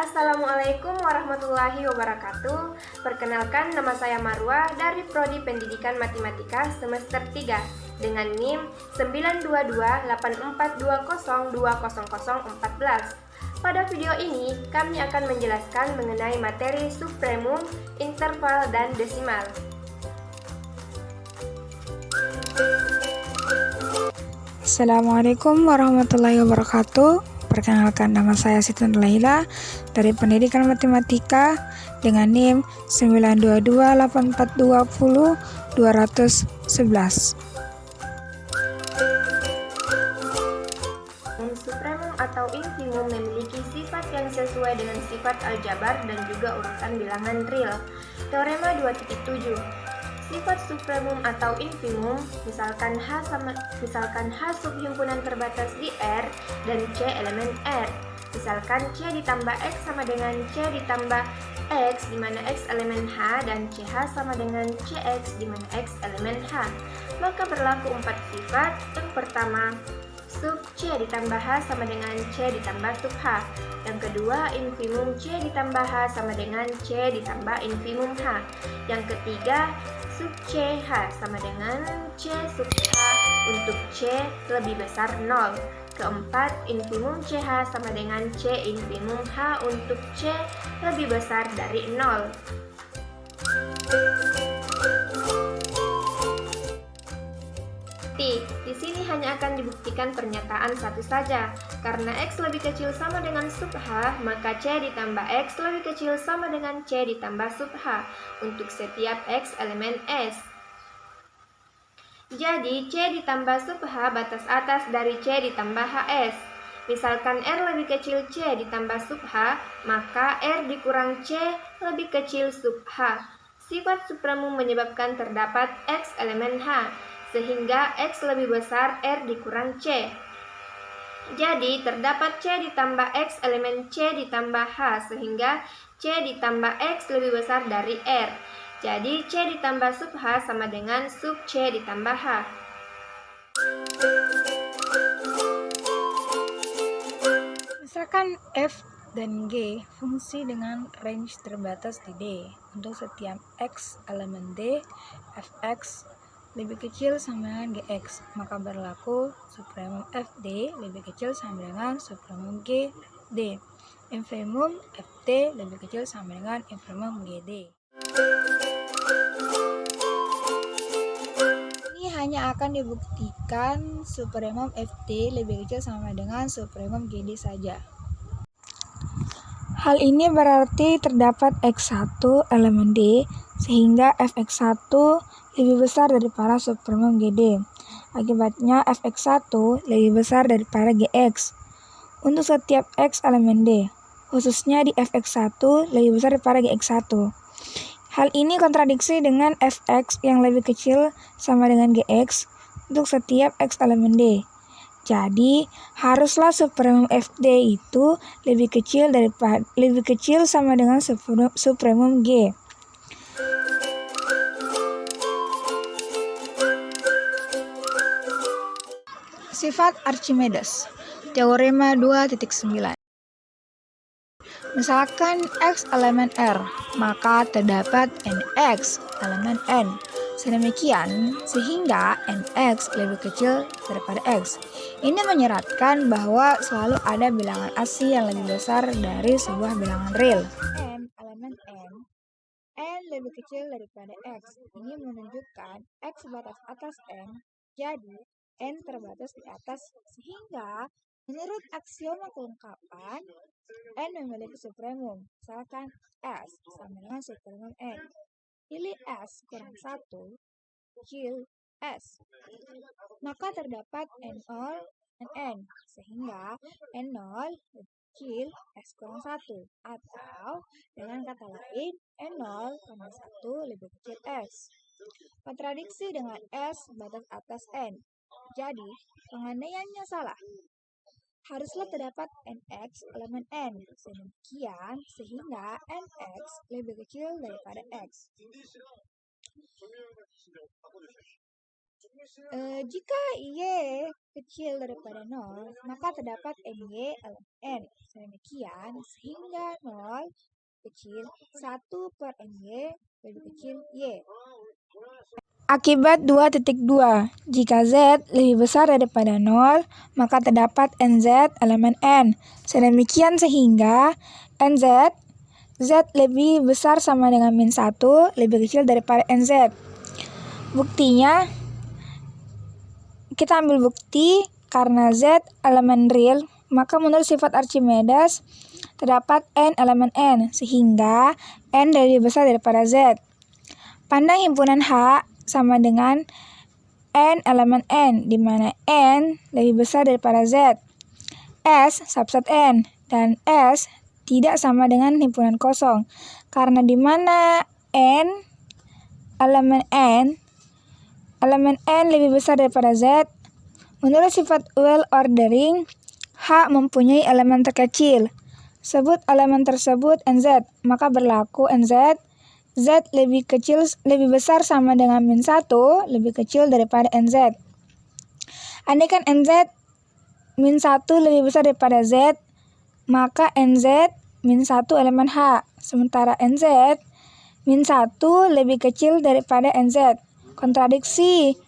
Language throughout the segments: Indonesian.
Assalamualaikum warahmatullahi wabarakatuh. Perkenalkan, nama saya Marwa dari Prodi Pendidikan Matematika semester 3 dengan NIM 92284202014. Pada video ini, kami akan menjelaskan mengenai materi supremum, interval, dan desimal. Assalamualaikum warahmatullahi wabarakatuh. Perkenalkan, nama saya Siti Nurlaila dari Pendidikan Matematika dengan NIM 92284202011. Supremum atau infimum memiliki sifat yang sesuai dengan sifat aljabar dan juga urutan bilangan real. Teorema 2.7. Sifat supremum atau infimum, misalkan H subhimpunan terbatas di R dan C elemen R. Misalkan C ditambah X sama dengan C ditambah X, di mana X elemen H, dan CH sama dengan CX, di mana X elemen H. Maka berlaku 4 sifat. Yang pertama, sub C ditambah H sama dengan C ditambah sub H. Yang kedua, infimum C ditambah H sama dengan C ditambah infimum H. Yang ketiga, sub CH sama dengan C sub H untuk C lebih besar 0. Keempat, infimum CH sama dengan C infimum H untuk C lebih besar dari 0. Di sini hanya akan dibuktikan pernyataan satu saja. Karena X lebih kecil sama dengan sub H, maka C ditambah X lebih kecil sama dengan C ditambah sub H untuk setiap X elemen S. Jadi, C ditambah sub H batas atas dari C ditambah HS. Misalkan R lebih kecil C ditambah sub H, maka R dikurang C lebih kecil sub H. Sifat supremum menyebabkan terdapat X elemen H, sehingga X lebih besar R dikurang C. Jadi, terdapat C ditambah X elemen C ditambah H, sehingga C ditambah X lebih besar dari R. Jadi, C ditambah sub H sama dengan sub C ditambah H. Misalkan F dan G fungsi dengan range terbatas di D. Untuk setiap X elemen D, Fx lebih kecil sama dengan Gx, maka berlaku supremum Fd lebih kecil sama dengan supremum Gd. Infimum Ft lebih kecil sama dengan infimum Gd. Ini hanya akan dibuktikan supremum Ft lebih kecil sama dengan supremum Gd saja. Hal ini berarti terdapat X1 elemen D, sehingga Fx1 lebih besar daripada supremum Gd. Akibatnya Fx1 lebih besar daripada Gx. Untuk setiap X elemen D, khususnya di Fx1 lebih besar daripada Gx1. Hal ini kontradiksi dengan Fx yang lebih kecil sama dengan Gx untuk setiap X elemen D. Jadi, haruslah supremum Fd itu lebih kecil sama dengan supremum G. Sifat Archimedes. Teorema 2.9. Misalkan X elemen R, maka terdapat NX elemen N. Sedemikian sehingga NX lebih kecil daripada X. Ini menyeratkan bahwa selalu ada bilangan asli yang lebih besar dari sebuah bilangan real. N elemen N lebih kecil daripada X. Ini menunjukkan X batas atas N, jadi N terbatas di atas, sehingga menurut aksioma kelengkapan, N memiliki supremum. Misalkan S sama dengan supremum N. Pilih S kurang 1, kill S. Maka terdapat N0 dan N, sehingga N0 kill S kurang 1. Atau dengan kata lain, N0, 1 lebih kecil S. Kontradiksi dengan S batas atas N. Jadi, pengandaiannya salah. Haruslah terdapat NX elemen N. Sedemikian sehingga NX lebih kecil daripada X. Jika Y kecil daripada 0, maka terdapat NY elemen N. Demikian, sehingga 0 kecil 1 per NY lebih kecil Y. Akibat 2.2, jika Z lebih besar daripada 0, maka terdapat NZ elemen N. Sedemikian sehingga NZ, Z lebih besar sama dengan min 1, lebih kecil daripada NZ. Buktinya, kita ambil bukti karena Z elemen real, maka menurut sifat Archimedes terdapat N elemen N, sehingga N lebih besar daripada Z. Pandang himpunan H sama dengan N elemen N, di mana N lebih besar daripada Z. S subset N, dan S tidak sama dengan himpunan kosong, karena di mana N elemen N lebih besar daripada Z, menurut sifat well ordering, H mempunyai elemen terkecil. Sebut elemen tersebut NZ, maka berlaku NZ, Z lebih besar sama dengan min 1, lebih kecil daripada NZ. Andaikan NZ min 1 lebih besar daripada Z, maka NZ min 1 elemen H, sementara NZ min 1 lebih kecil daripada NZ. Kontradiksi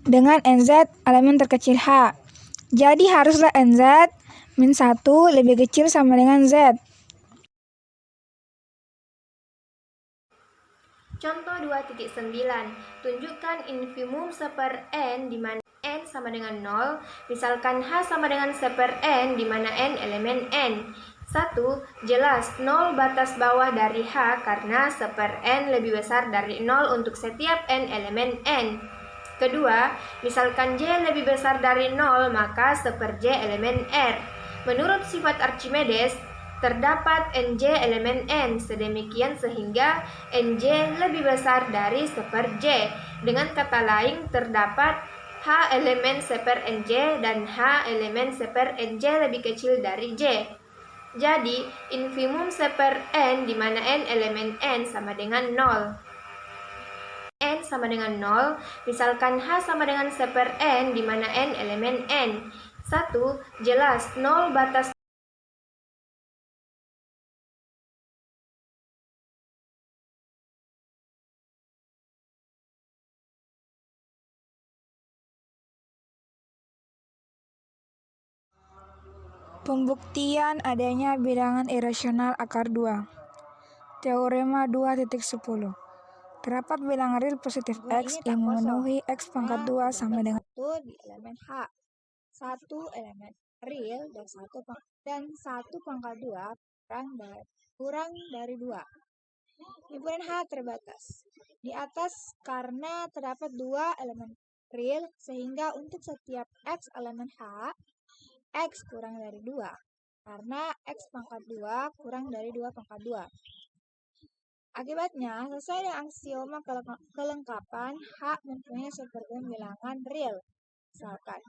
dengan NZ elemen terkecil H. Jadi haruslah NZ min 1 lebih kecil sama dengan Z. Contoh 2.9. Tunjukkan infimum seper N di mana N sama dengan 0, misalkan H sama dengan seper N di mana N elemen N. 1. Jelas 0 batas bawah dari H karena seper N lebih besar dari 0 untuk setiap N elemen N. Kedua, misalkan J lebih besar dari 0, maka seper J elemen R. Menurut sifat Archimedes, terdapat NJ elemen N, sedemikian sehingga NJ lebih besar dari seper J. Dengan kata lain, terdapat H elemen seper NJ dan H elemen seper NJ lebih kecil dari J. Jadi, infimum seper N di mana N elemen N sama dengan 0. N sama dengan 0, misalkan H sama dengan seper N di mana N elemen N. 1. Jelas 0 batas Pembuktian adanya bilangan irasional akar 2. Teorema 2.10. Terdapat bilangan real positif X yang memenuhi X pangkat 2 sama dengan 1 di elemen H. 1 elemen real dan 1 pangkat 2 kurang dari 2. Himpunan H terbatas. Di atas karena terdapat 2 elemen real, sehingga untuk setiap X elemen H, X kurang dari 2, karena X pangkat 2 kurang dari 2 pangkat 2. Akibatnya, sesuai dengan aksioma kelengkapan, H mempunyai supergum bilangan real. Misalkan,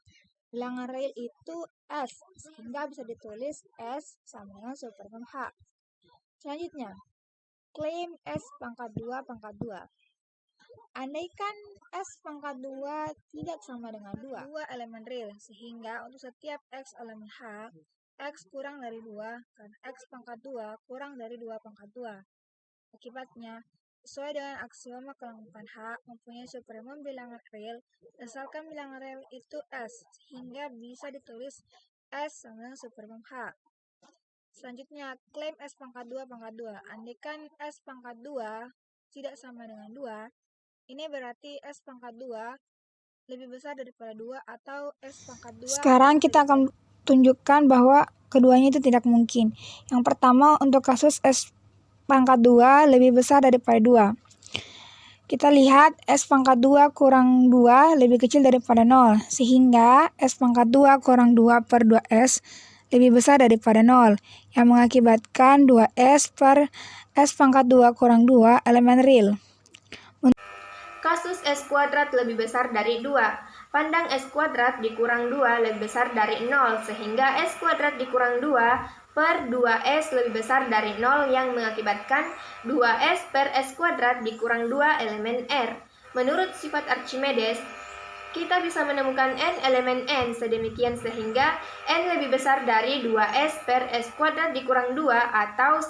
bilangan real itu S, sehingga bisa ditulis S sama dengan supergum H. Selanjutnya, klaim S pangkat 2 pangkat 2. Andaikan S pangkat 2 tidak sama dengan 2 elemen real, sehingga untuk setiap X elemen H, X kurang dari 2, karena X pangkat 2 kurang dari 2 pangkat 2. Akibatnya, sesuai dengan aksioma kelengkapan H, mempunyai supermum bilangan real, asalkan bilangan real itu S, sehingga bisa ditulis S sama dengan supermum H. Selanjutnya, klaim S pangkat 2 pangkat 2. Andaikan S pangkat 2 tidak sama dengan 2, ini berarti S pangkat 2 lebih besar daripada 2 atau S pangkat 2. Sekarang kita akan tunjukkan bahwa keduanya itu tidak mungkin. Yang pertama, untuk kasus S pangkat 2 lebih besar daripada 2. Kita lihat S pangkat 2 kurang 2 lebih kecil daripada 0, sehingga S pangkat 2 kurang 2 per 2S lebih besar daripada 0, yang mengakibatkan 2S per S pangkat 2 kurang 2 elemen real. Kasus S kuadrat lebih besar dari 2. Pandang S kuadrat dikurang 2 lebih besar dari 0, sehingga S kuadrat dikurang 2 per 2S lebih besar dari 0 yang mengakibatkan 2S per S kuadrat dikurang 2 elemen R. Menurut sifat Archimedes, kita bisa menemukan n elemen n sedemikian sehingga n lebih besar dari 2s per s kuadrat dikurang 2 atau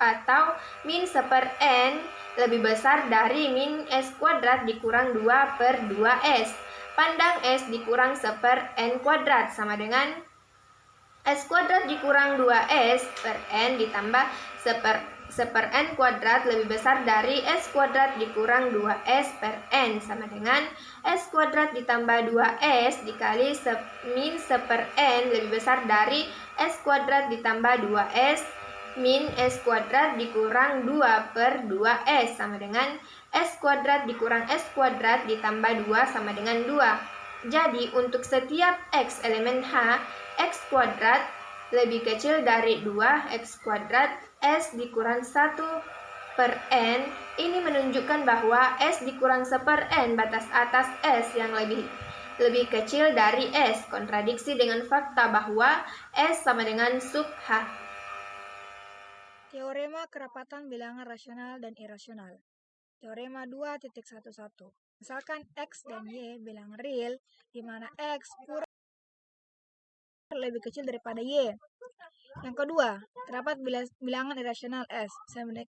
atau min 1 per n lebih besar dari min s kuadrat dikurang 2 per 2s. Pandang s dikurang 1 per n kuadrat sama dengan S kuadrat dikurang 2S per N ditambah 1 per N kuadrat lebih besar dari S kuadrat dikurang 2S per N sama dengan S kuadrat ditambah 2S dikali min 1 per N lebih besar dari S kuadrat ditambah 2S min S kuadrat dikurang 2 per 2S sama dengan S kuadrat dikurang S kuadrat ditambah 2 sama dengan 2. Jadi, untuk setiap X elemen H, X kuadrat lebih kecil dari 2X kuadrat S dikurang 1 per N. Ini menunjukkan bahwa S dikurang 1 per N batas atas S yang lebih kecil dari S, kontradiksi dengan fakta bahwa S sama dengan sub H. Teorema kerapatan bilangan rasional dan irasional. Teorema 2.11. Misalkan X dan Y bilangan real, di mana X kurang lebih kecil daripada Y. Yang kedua, terdapat bilangan irasional S,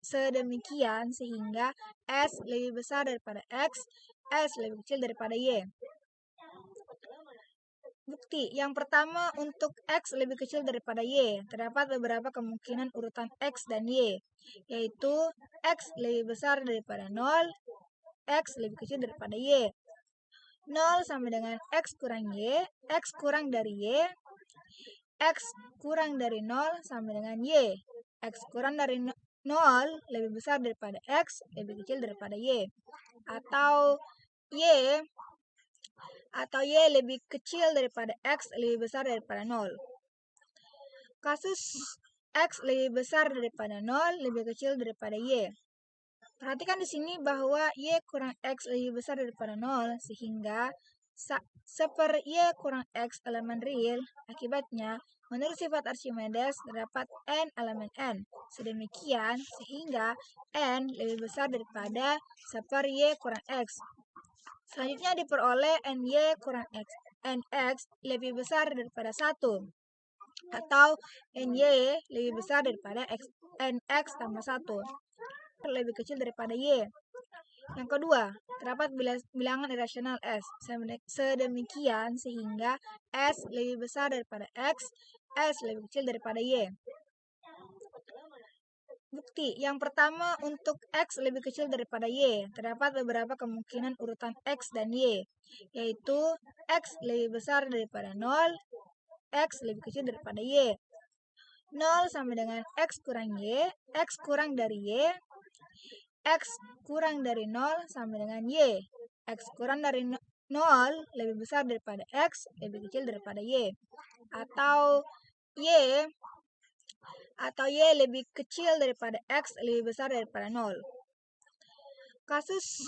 sedemikian sehingga S lebih besar daripada X, S lebih kecil daripada Y. Bukti yang pertama, untuk X lebih kecil daripada Y, terdapat beberapa kemungkinan urutan X dan Y, yaitu X lebih besar daripada 0, X lebih kecil daripada Y. 0 sama dengan X kurang Y, X kurang dari Y, X kurang dari 0 sama dengan Y. X kurang dari 0 lebih besar daripada X, lebih kecil daripada Y. Atau Y lebih kecil daripada X, lebih besar daripada 0. Kasus X lebih besar daripada 0, lebih kecil daripada Y. Perhatikan di sini bahwa Y kurang X lebih besar daripada 0, sehingga 1 per Y kurang X elemen real. Akibatnya, menurut sifat Archimedes, terdapat N elemen N. Sedemikian, sehingga N lebih besar daripada 1 per Y kurang X. Selanjutnya diperoleh NY kurang X. NX lebih besar daripada 1. Atau NY lebih besar daripada NX tambah 1. Lebih kecil daripada Y. Yang kedua, terdapat bilangan irasional S, sedemikian sehingga S lebih besar daripada X, S lebih kecil daripada Y. Bukti yang pertama, untuk X lebih kecil daripada Y, terdapat beberapa kemungkinan urutan X dan Y, yaitu X lebih besar daripada 0, X lebih kecil daripada Y. 0 sama dengan X kurang Y, X kurang dari Y, X kurang dari 0 sama dengan Y. X kurang dari 0 lebih besar daripada X, lebih kecil daripada Y. Atau Y lebih kecil daripada X, lebih besar daripada 0. Kasus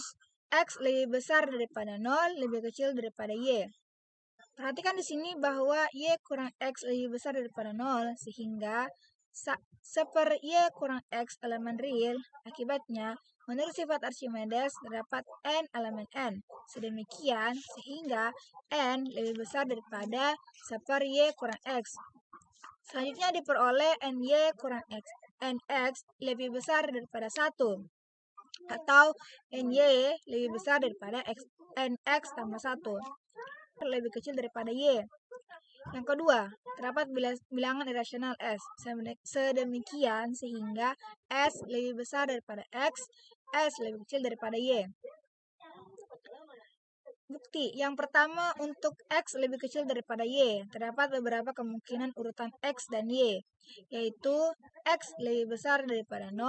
X lebih besar daripada 0, lebih kecil daripada Y. Perhatikan di sini bahwa Y kurang X lebih besar daripada 0, sehingga 1 per Y kurang X elemen real. Akibatnya, menurut sifat Archimedes, terdapat N elemen N. Sedemikian, sehingga N lebih besar daripada 1 per Y kurang X. Selanjutnya diperoleh NY kurang X. NX lebih besar daripada 1. Atau NY lebih besar daripada NX tambah 1. Lebih kecil daripada Y. Yang kedua, terdapat bilangan irasional S, sedemikian sehingga S lebih besar daripada X, S lebih kecil daripada Y. Bukti yang pertama, untuk X lebih kecil daripada Y, terdapat beberapa kemungkinan urutan X dan Y, yaitu X lebih besar daripada 0,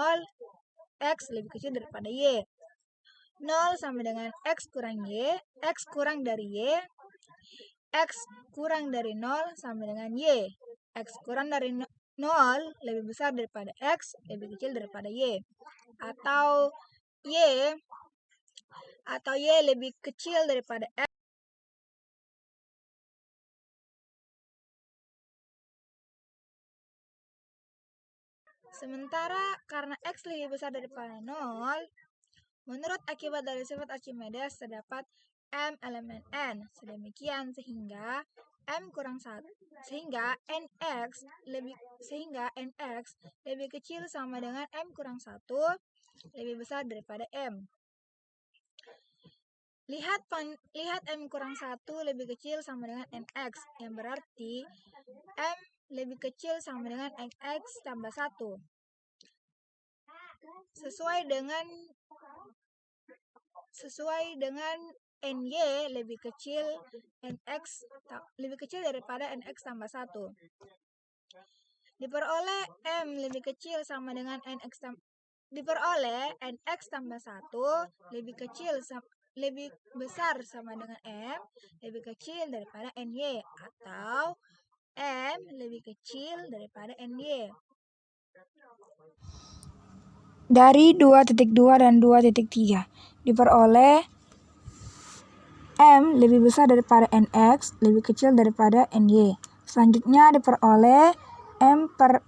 X lebih kecil daripada Y. 0 sama dengan X kurang Y, X kurang dari Y, X kurang dari 0 sama dengan Y. X kurang dari 0 lebih besar daripada X, lebih kecil daripada Y. Atau Y lebih kecil daripada X. Sementara karena X lebih besar daripada 0, menurut akibat dari sifat Archimedes, terdapat M elemen N. Sedemikian sehingga M kurang 1 sehingga NX lebih kecil sama dengan M kurang 1 lebih besar daripada M. Lihat M kurang 1 lebih kecil sama dengan NX, yang berarti M lebih kecil sama dengan NX tambah 1. Sesuai dengan NY lebih kecil daripada NX tambah 1. Diperoleh M lebih kecil sama dengan NX tambah 1 lebih besar sama dengan M lebih kecil daripada NY, atau M lebih kecil daripada NY. Dari 2.2 dan 2.3 diperoleh M lebih besar daripada NX lebih kecil daripada NY. Selanjutnya diperoleh M per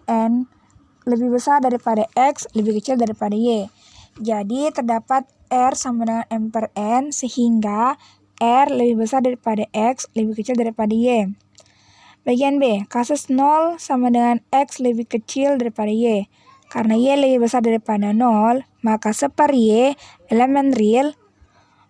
N lebih besar daripada X lebih kecil daripada Y. Jadi terdapat R sama dengan M per N sehingga R lebih besar daripada X lebih kecil daripada Y. Bagian B, kasus 0 sama dengan X lebih kecil daripada Y. Karena Y lebih besar daripada 0, maka seper Y elemen real.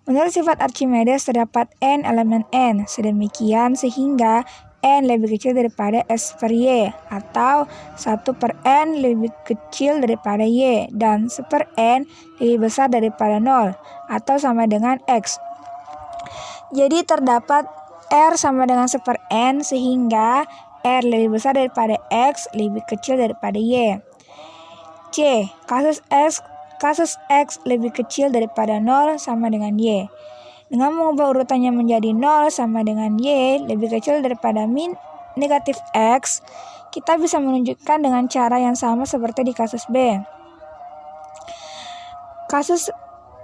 Menurut sifat Archimedes terdapat N elemen N. Sedemikian sehingga N lebih kecil daripada S per Y, atau 1 per N lebih kecil daripada Y, dan 1 per N lebih besar daripada 0, atau sama dengan X. Jadi terdapat R sama dengan 1 per N sehingga R lebih besar daripada X lebih kecil daripada Y. C. Kasus X lebih kecil daripada 0 sama dengan Y. Dengan mengubah urutannya menjadi 0 sama dengan Y lebih kecil daripada min negatif X, kita bisa menunjukkan dengan cara yang sama seperti di kasus B. Kasus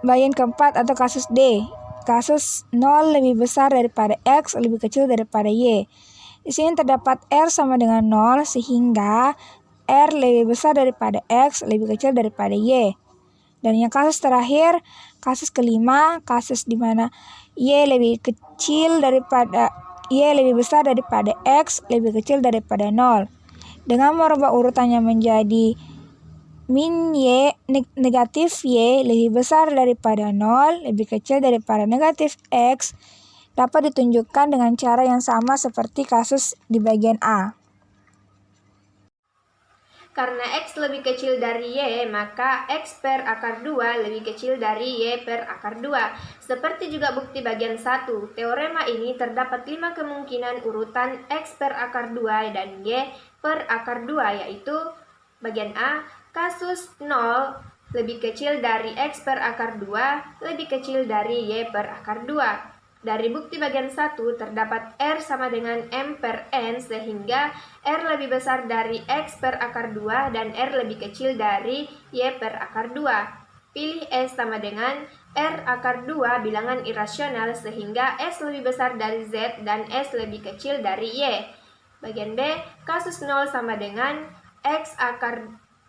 bagian keempat atau kasus D. Kasus 0 lebih besar daripada X lebih kecil daripada Y. Di sini terdapat R sama dengan 0 sehingga R lebih besar daripada X lebih kecil daripada Y. Dan yang kasus terakhir, kasus kelima, kasus di mana Y lebih besar daripada X lebih kecil daripada 0. Dengan merubah urutannya menjadi min Y negatif Y lebih besar daripada 0 lebih kecil daripada negatif X dapat ditunjukkan dengan cara yang sama seperti kasus di bagian A. Karena X lebih kecil dari Y, maka X per akar 2 lebih kecil dari Y per akar 2. Seperti juga bukti bagian 1, teorema ini terdapat 5 kemungkinan urutan X per akar 2 dan Y per akar 2, yaitu bagian A, kasus 0 lebih kecil dari X per akar 2 lebih kecil dari Y per akar 2. Dari bukti bagian 1 terdapat R sama dengan M per N sehingga R lebih besar dari X per akar 2 dan R lebih kecil dari Y per akar 2. Pilih S sama dengan R akar 2 bilangan irasional sehingga S lebih besar dari Z dan S lebih kecil dari Y. Bagian B, kasus 0 sama dengan X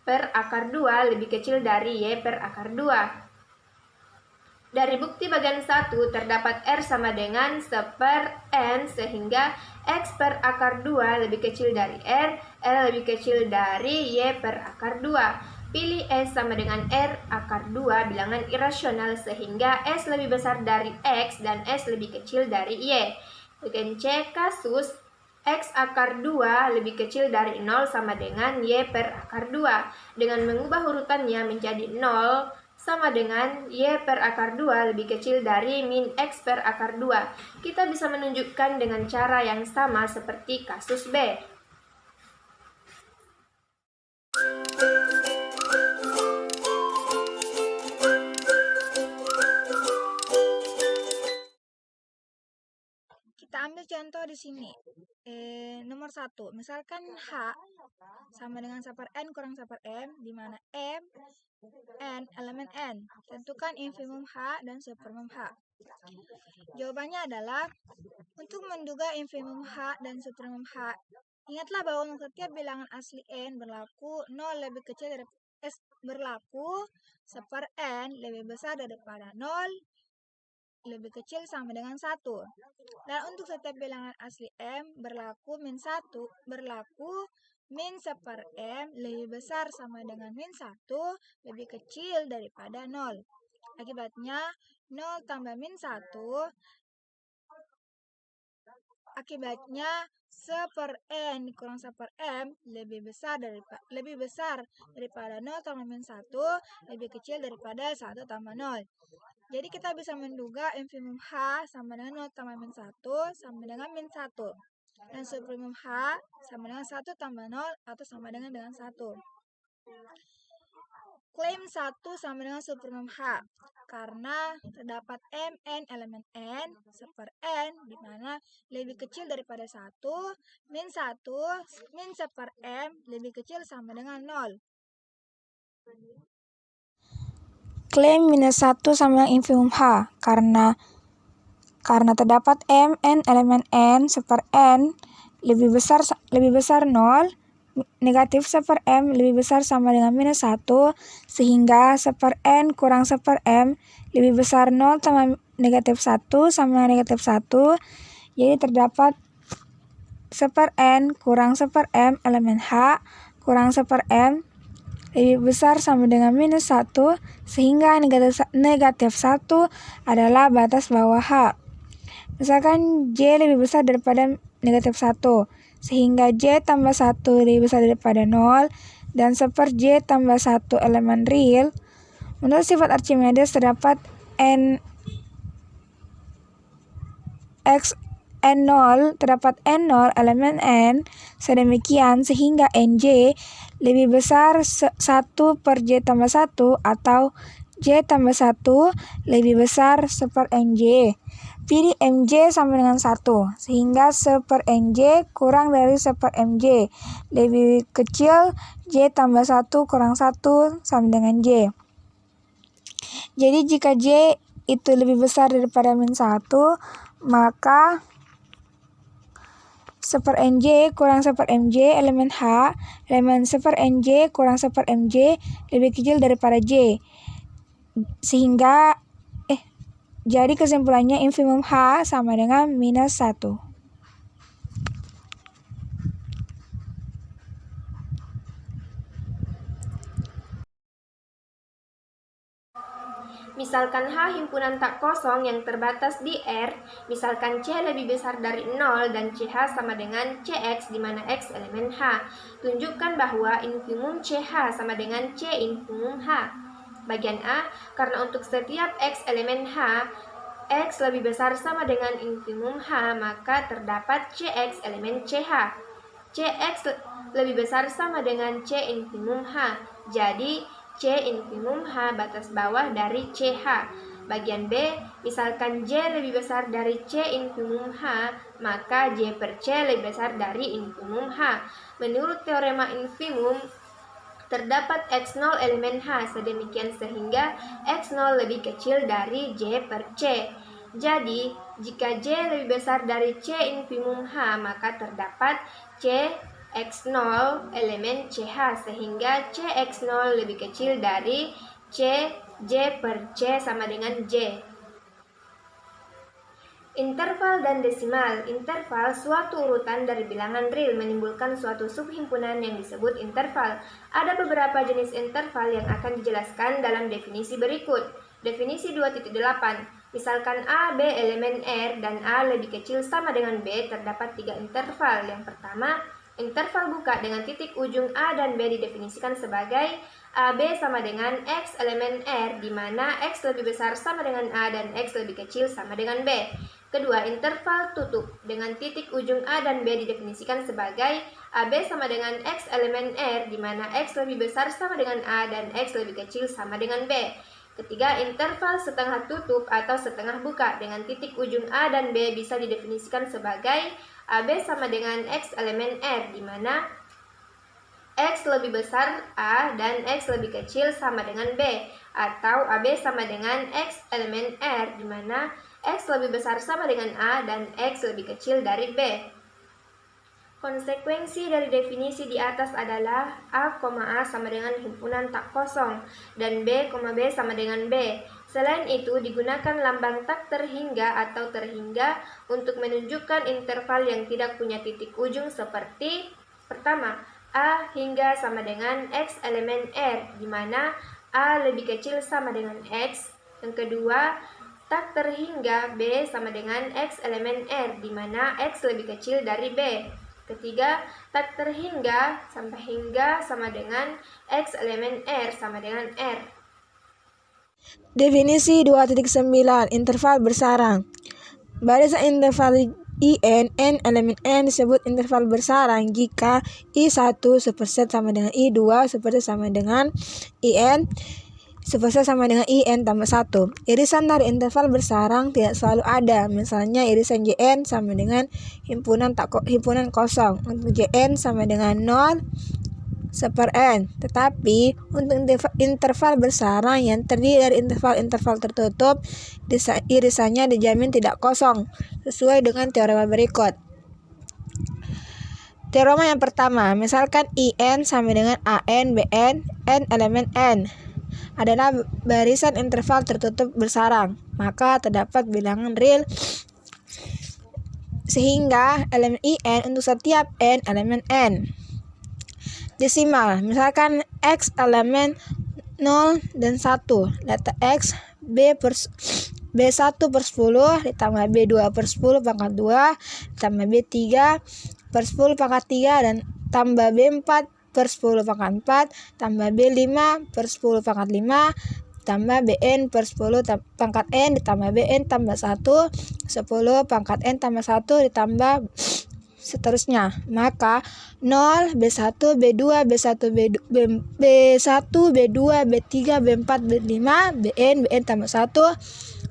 per akar 2 lebih kecil dari Y per akar 2. Dari bukti bagian 1 terdapat R sama dengan 1 per N sehingga X per akar 2 lebih kecil dari R lebih kecil dari Y per akar 2. Pilih S sama dengan R akar 2 bilangan irasional sehingga S lebih besar dari X dan S lebih kecil dari Y. Bagian C, kasus X akar 2 lebih kecil dari 0 sama dengan Y per akar 2. Dengan mengubah urutannya menjadi 0 sama dengan Y per akar 2 lebih kecil dari min X per akar 2. Kita bisa menunjukkan dengan cara yang sama seperti kasus B. Kita ambil contoh di sini. Nomor 1, misalkan H sama dengan 1 per N kurang 1 per M, di mana M, N, elemen N. Tentukan infimum H dan supremum H. Jawabannya adalah, untuk menduga infimum H dan supremum H, ingatlah bahwa untuk setiap bilangan asli N berlaku 0 lebih kecil dari S berlaku 1 per N lebih besar daripada 0 lebih kecil sama dengan 1. Dan untuk setiap bilangan asli M berlaku min 1 berlaku min 1 per M lebih besar sama dengan min 1 lebih kecil daripada 0. Akibatnya 0 tambah min 1 akibatnya 1 per N kurang 1 per M lebih besar daripada 0 tambah min 1 lebih kecil daripada 1 tambah 0. Jadi kita bisa menduga infimum H sama dengan 0 tambah min 1 sama dengan min 1. Dan supremum H sama dengan 1 tambah 0 atau sama dengan 1. Klaim 1 sama dengan supremum H karena terdapat Mn elemen N 1 per N di mana lebih kecil daripada 1, min 1, min 1 per M lebih kecil sama dengan 0. Klaim minus 1 sama dengan infimum H karena terdapat Mn elemen N 1 per N lebih besar 0, negatif 1 per M lebih besar sama dengan minus 1, sehingga 1 per N kurang 1 per M lebih besar 0 tambah negatif 1 sama dengan negatif 1. Jadi terdapat 1 per N kurang 1 per M elemen H kurang 1 per M lebih besar sama dengan minus 1, sehingga negatif 1 adalah batas bawah H. Misalkan J lebih besar daripada negatif 1, sehingga J tambah 1 lebih besar daripada 0, dan 1 per J tambah 1 elemen real. Menurut sifat Archimedes terdapat N0 elemen N sedemikian sehingga NJ lebih besar 1 per J tambah 1 atau J tambah 1 lebih besar 1 per NJ. Pilih MJ sama dengan 1, sehingga 1 per NJ kurang dari 1 per MJ lebih kecil J tambah 1 kurang 1 sama dengan J. Jadi jika J itu lebih besar daripada min 1, maka 1 per NJ kurang 1 per MJ elemen H, elemen 1 per NJ kurang 1 per MJ lebih kecil daripada J. Jadi kesimpulannya infimum H sama dengan minus 1. Misalkan H himpunan tak kosong yang terbatas di R, misalkan C lebih besar dari 0 dan CH sama dengan CX di mana X elemen H. Tunjukkan bahwa infimum CH sama dengan C infimum H. Bagian A, karena untuk setiap X elemen H, X lebih besar sama dengan infimum H, maka terdapat CX elemen CH. CX lebih besar sama dengan C infimum H. Jadi C infimum H batas bawah dari CH. Bagian B, misalkan J lebih besar dari C infimum H, maka J per C lebih besar dari infimum H. Menurut teorema infimum, terdapat X0 elemen H sedemikian sehingga X0 lebih kecil dari J per C. Jadi, jika J lebih besar dari C infimum H, maka terdapat C X0 elemen CH sehingga CX0 lebih kecil dari C J per C sama dengan J. Interval dan desimal. Interval suatu urutan dari bilangan real menimbulkan suatu subhimpunan yang disebut interval. Ada beberapa jenis interval yang akan dijelaskan dalam definisi berikut. Definisi 2.8. Misalkan A, B elemen R dan A lebih kecil sama dengan B, terdapat 3 interval. Yang pertama, interval buka dengan titik ujung A dan B didefinisikan sebagai AB sama dengan X elemen R, di mana X lebih besar sama dengan A dan X lebih kecil sama dengan B. Kedua, interval tutup dengan titik ujung A dan B didefinisikan sebagai AB sama dengan X elemen R, di mana X lebih besar sama dengan A dan X lebih kecil sama dengan B. Ketiga, interval setengah tutup atau setengah buka dengan titik ujung A dan B bisa didefinisikan sebagai AB sama dengan X elemen R, di mana X lebih besar A dan X lebih kecil sama dengan B, atau AB sama dengan X elemen R, di mana X lebih besar sama dengan A dan X lebih kecil dari B. Konsekuensi dari definisi di atas adalah A, A sama dengan himpunan tak kosong dan B, B sama dengan B. Selain itu, digunakan lambang tak terhingga atau terhingga untuk menunjukkan interval yang tidak punya titik ujung seperti pertama, A hingga sama dengan X elemen R, di mana A lebih kecil sama dengan X. Yang kedua, tak terhingga B sama dengan X elemen R, di mana X lebih kecil dari B. Ketiga, tak terhingga sampai hingga sama dengan X elemen R sama dengan R. Definisi 2.9 interval bersarang. Barisan interval IN, N elemen N disebut interval bersarang jika I1 superset sama dengan I2 superset sama dengan IN superset sama dengan IN tambah 1. Irisan dari interval bersarang tidak selalu ada. Misalnya irisan JN sama dengan himpunan kosong. Untuk JN sama dengan 0 per N. Tetapi untuk interval bersarang yang terdiri dari interval-interval tertutup, irisannya dijamin tidak kosong sesuai dengan teorema berikut. Teorema yang pertama, misalkan IN sama dengan AN BN N elemen N adalah barisan interval tertutup bersarang, maka terdapat bilangan real sehingga elemen IN untuk setiap N elemen N. Desimal, misalkan X elemen 0 dan 1, data X B1 per 10 ditambah B2 per 10 pangkat 2 ditambah B3 per 10 pangkat 3 dan tambah B4 per 10 pangkat 4 tambah B5 per 10 pangkat 5 tambah Bn per 10 pangkat N ditambah Bn tambah 1 10 pangkat N tambah 1 ditambah seterusnya. Maka 0, B1, B2, B1, B1, B2, B3, B4, B5, Bn tambah 1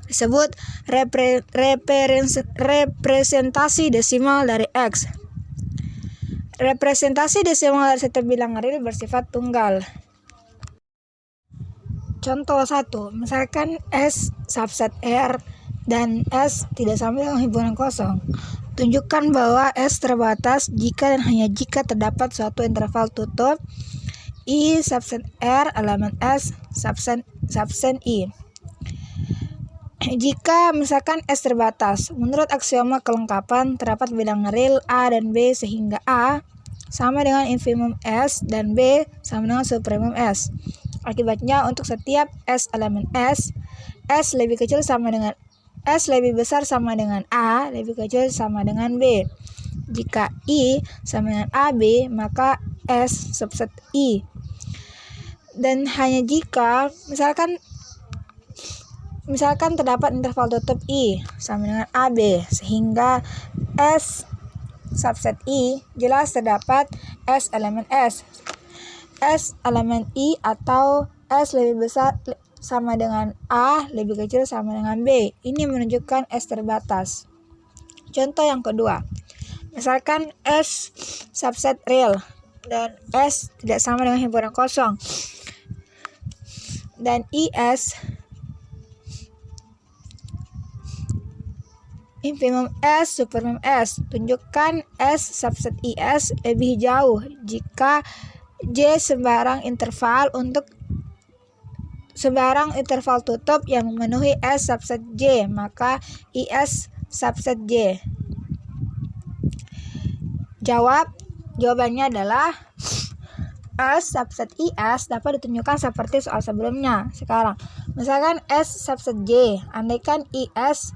disebut representasi desimal dari X. Representasi desimal dari setiap bilangan real bersifat tunggal. Contoh 1, misalkan S subset R dan S tidak sama dengan himpunan kosong. Tunjukkan bahwa S terbatas jika dan hanya jika terdapat suatu interval tutup I subset R elemen S subset I. Jika misalkan S terbatas, menurut aksioma kelengkapan terdapat bilangan real A dan B sehingga A sama dengan infimum S dan B sama dengan supremum S. Akibatnya untuk setiap S elemen S lebih kecil sama dengan S lebih besar sama dengan A, lebih kecil sama dengan B. Jika I sama dengan AB, maka S subset I. Dan hanya jika misalkan terdapat interval tutup I sama dengan AB, sehingga S subset I jelas terdapat S elemen S elemen I atau S lebih besar sama dengan A, lebih kecil sama dengan B. Ini menunjukkan S terbatas. Contoh yang kedua, misalkan S subset real dan S tidak sama dengan himpunan kosong dan IS infimum S supermum S. Tunjukkan S subset IS lebih jauh jika J sebarang interval tutup yang memenuhi S subset J, maka IS subset J. Jawabannya adalah S subset IS dapat ditunjukkan seperti soal sebelumnya. Sekarang, misalkan S subset J, andaikan IS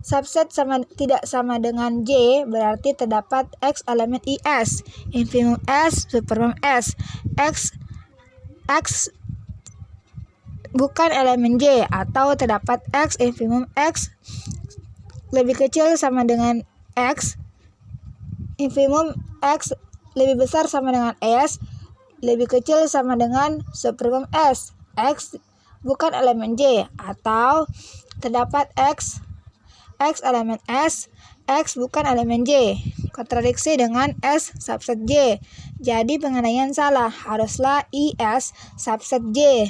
subset tidak sama dengan J, berarti terdapat X elemen IS, infimum S supermum S. X bukan elemen J, atau terdapat X infimum X lebih kecil sama dengan X, infimum X lebih besar sama dengan S, lebih kecil sama dengan supremum S. X bukan elemen J, atau terdapat X elemen S, X bukan elemen J. Kontradiksi dengan S subset J. Jadi pengandaian salah, haruslah IS subset J.